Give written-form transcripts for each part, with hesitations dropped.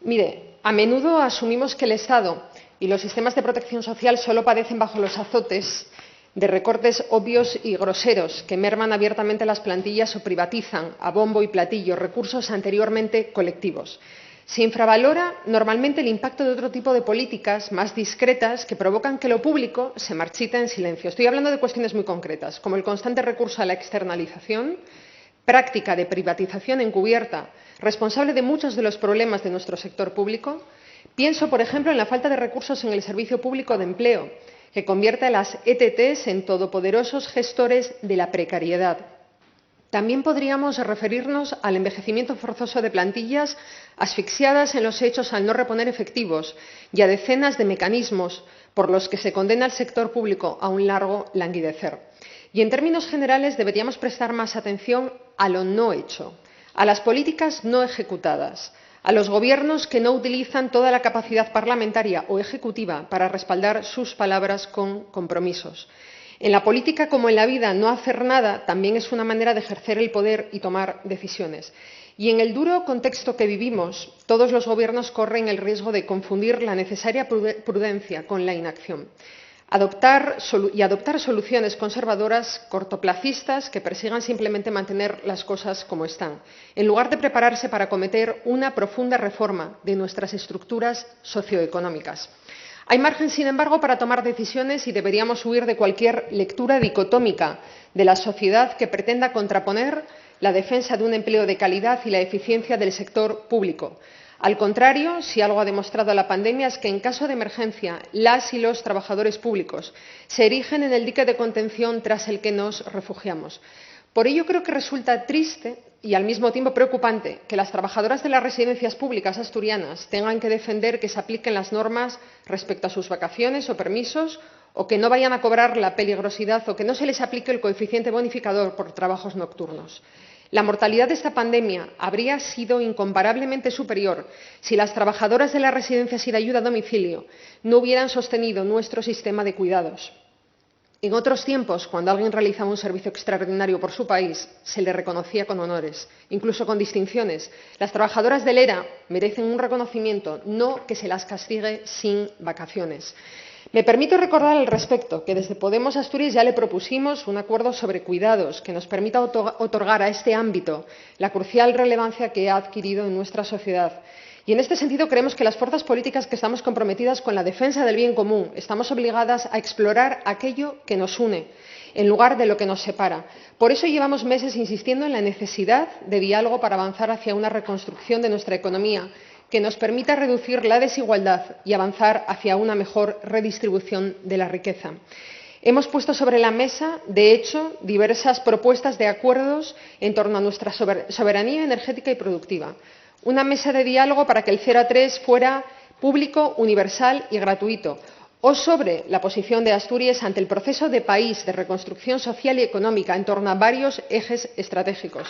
Mire, a menudo asumimos que el Estado y los sistemas de protección social solo padecen bajo los azotes de recortes obvios y groseros que merman abiertamente las plantillas o privatizan a bombo y platillo recursos anteriormente colectivos. Se infravalora normalmente el impacto de otro tipo de políticas más discretas que provocan que lo público se marchite en silencio. Estoy hablando de cuestiones muy concretas, como el constante recurso a la externalización, práctica de privatización encubierta responsable de muchos de los problemas de nuestro sector público. Pienso, por ejemplo, en la falta de recursos en el Servicio Público de Empleo, que convierte a las ETT en todopoderosos gestores de la precariedad. También podríamos referirnos al envejecimiento forzoso de plantillas asfixiadas en los hechos al no reponer efectivos y a decenas de mecanismos por los que se condena al sector público a un largo languidecer. Y, en términos generales, deberíamos prestar más atención a lo no hecho, a las políticas no ejecutadas, a los gobiernos que no utilizan toda la capacidad parlamentaria o ejecutiva para respaldar sus palabras con compromisos. En la política, como en la vida, no hacer nada también es una manera de ejercer el poder y tomar decisiones. Y en el duro contexto que vivimos, todos los gobiernos corren el riesgo de confundir la necesaria prudencia con la inacción. Adoptar soluciones conservadoras, cortoplacistas, que persigan simplemente mantener las cosas como están, en lugar de prepararse para acometer una profunda reforma de nuestras estructuras socioeconómicas. Hay margen, sin embargo, para tomar decisiones y deberíamos huir de cualquier lectura dicotómica de la sociedad que pretenda contraponer la defensa de un empleo de calidad y la eficiencia del sector público. Al contrario, si algo ha demostrado la pandemia es que, en caso de emergencia, las y los trabajadores públicos se erigen en el dique de contención tras el que nos refugiamos. Por ello, creo que resulta triste y, al mismo tiempo, preocupante que las trabajadoras de las residencias públicas asturianas tengan que defender que se apliquen las normas respecto a sus vacaciones o permisos, o que no vayan a cobrar la peligrosidad, o que no se les aplique el coeficiente bonificador por trabajos nocturnos. La mortalidad de esta pandemia habría sido incomparablemente superior si las trabajadoras de las residencias y de ayuda a domicilio no hubieran sostenido nuestro sistema de cuidados. En otros tiempos, cuando alguien realizaba un servicio extraordinario por su país, se le reconocía con honores, incluso con distinciones. Las trabajadoras del ERA merecen un reconocimiento, no que se las castigue sin vacaciones. Me permito recordar al respecto que desde Podemos Asturias ya le propusimos un acuerdo sobre cuidados que nos permita otorgar a este ámbito la crucial relevancia que ha adquirido en nuestra sociedad. Y, en este sentido, creemos que las fuerzas políticas que estamos comprometidas con la defensa del bien común estamos obligadas a explorar aquello que nos une, en lugar de lo que nos separa. Por eso llevamos meses insistiendo en la necesidad de diálogo para avanzar hacia una reconstrucción de nuestra economía que nos permita reducir la desigualdad y avanzar hacia una mejor redistribución de la riqueza. Hemos puesto sobre la mesa, de hecho, diversas propuestas de acuerdos en torno a nuestra soberanía energética y productiva. Una mesa de diálogo para que el 0 a 3 fuera público, universal y gratuito, o sobre la posición de Asturias ante el proceso de país de reconstrucción social y económica en torno a varios ejes estratégicos.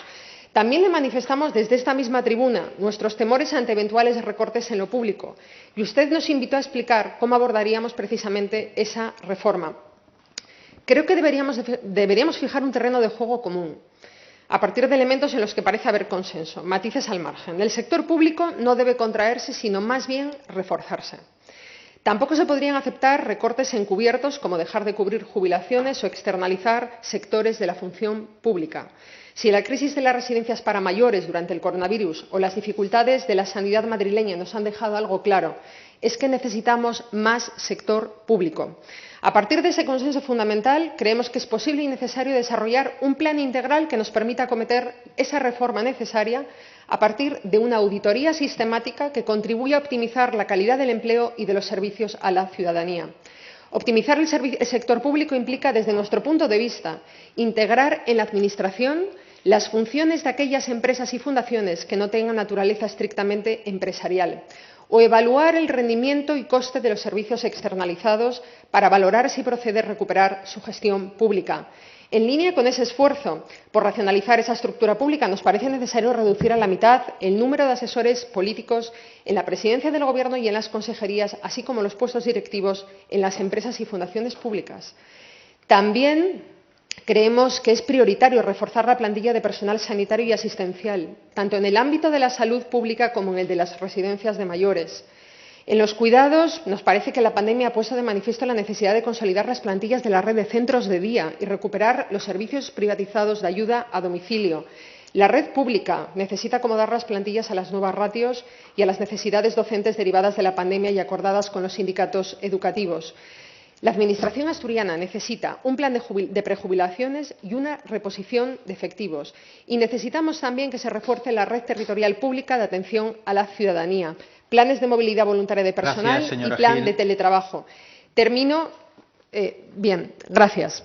También le manifestamos desde esta misma tribuna nuestros temores ante eventuales recortes en lo público, y usted nos invitó a explicar cómo abordaríamos precisamente esa reforma. Creo que deberíamos fijar un terreno de juego común, a partir de elementos en los que parece haber consenso, matices al margen. El sector público no debe contraerse, sino más bien reforzarse. Tampoco se podrían aceptar recortes encubiertos, como dejar de cubrir jubilaciones o externalizar sectores de la función pública. Si la crisis de las residencias para mayores durante el coronavirus o las dificultades de la sanidad madrileña nos han dejado algo claro, es que necesitamos más sector público. A partir de ese consenso fundamental, creemos que es posible y necesario desarrollar un plan integral que nos permita acometer esa reforma necesaria a partir de una auditoría sistemática que contribuya a optimizar la calidad del empleo y de los servicios a la ciudadanía. Optimizar el sector público implica, desde nuestro punto de vista, integrar en la Administración las funciones de aquellas empresas y fundaciones que no tengan naturaleza estrictamente empresarial, o evaluar el rendimiento y coste de los servicios externalizados para valorar si procede recuperar su gestión pública. En línea con ese esfuerzo por racionalizar esa estructura pública, nos parece necesario reducir a la mitad el número de asesores políticos en la presidencia del Gobierno y en las consejerías, así como los puestos directivos en las empresas y fundaciones públicas. También creemos que es prioritario reforzar la plantilla de personal sanitario y asistencial, tanto en el ámbito de la salud pública como en el de las residencias de mayores. En los cuidados, nos parece que la pandemia ha puesto de manifiesto la necesidad de consolidar las plantillas de la red de centros de día y recuperar los servicios privatizados de ayuda a domicilio. La red pública necesita acomodar las plantillas a las nuevas ratios y a las necesidades docentes derivadas de la pandemia y acordadas con los sindicatos educativos. La Administración asturiana necesita un plan de prejubilaciones y una reposición de efectivos. Y necesitamos también que se refuerce la red territorial pública de atención a la ciudadanía, planes de movilidad voluntaria de personal y plan de teletrabajo. Termino. Gracias.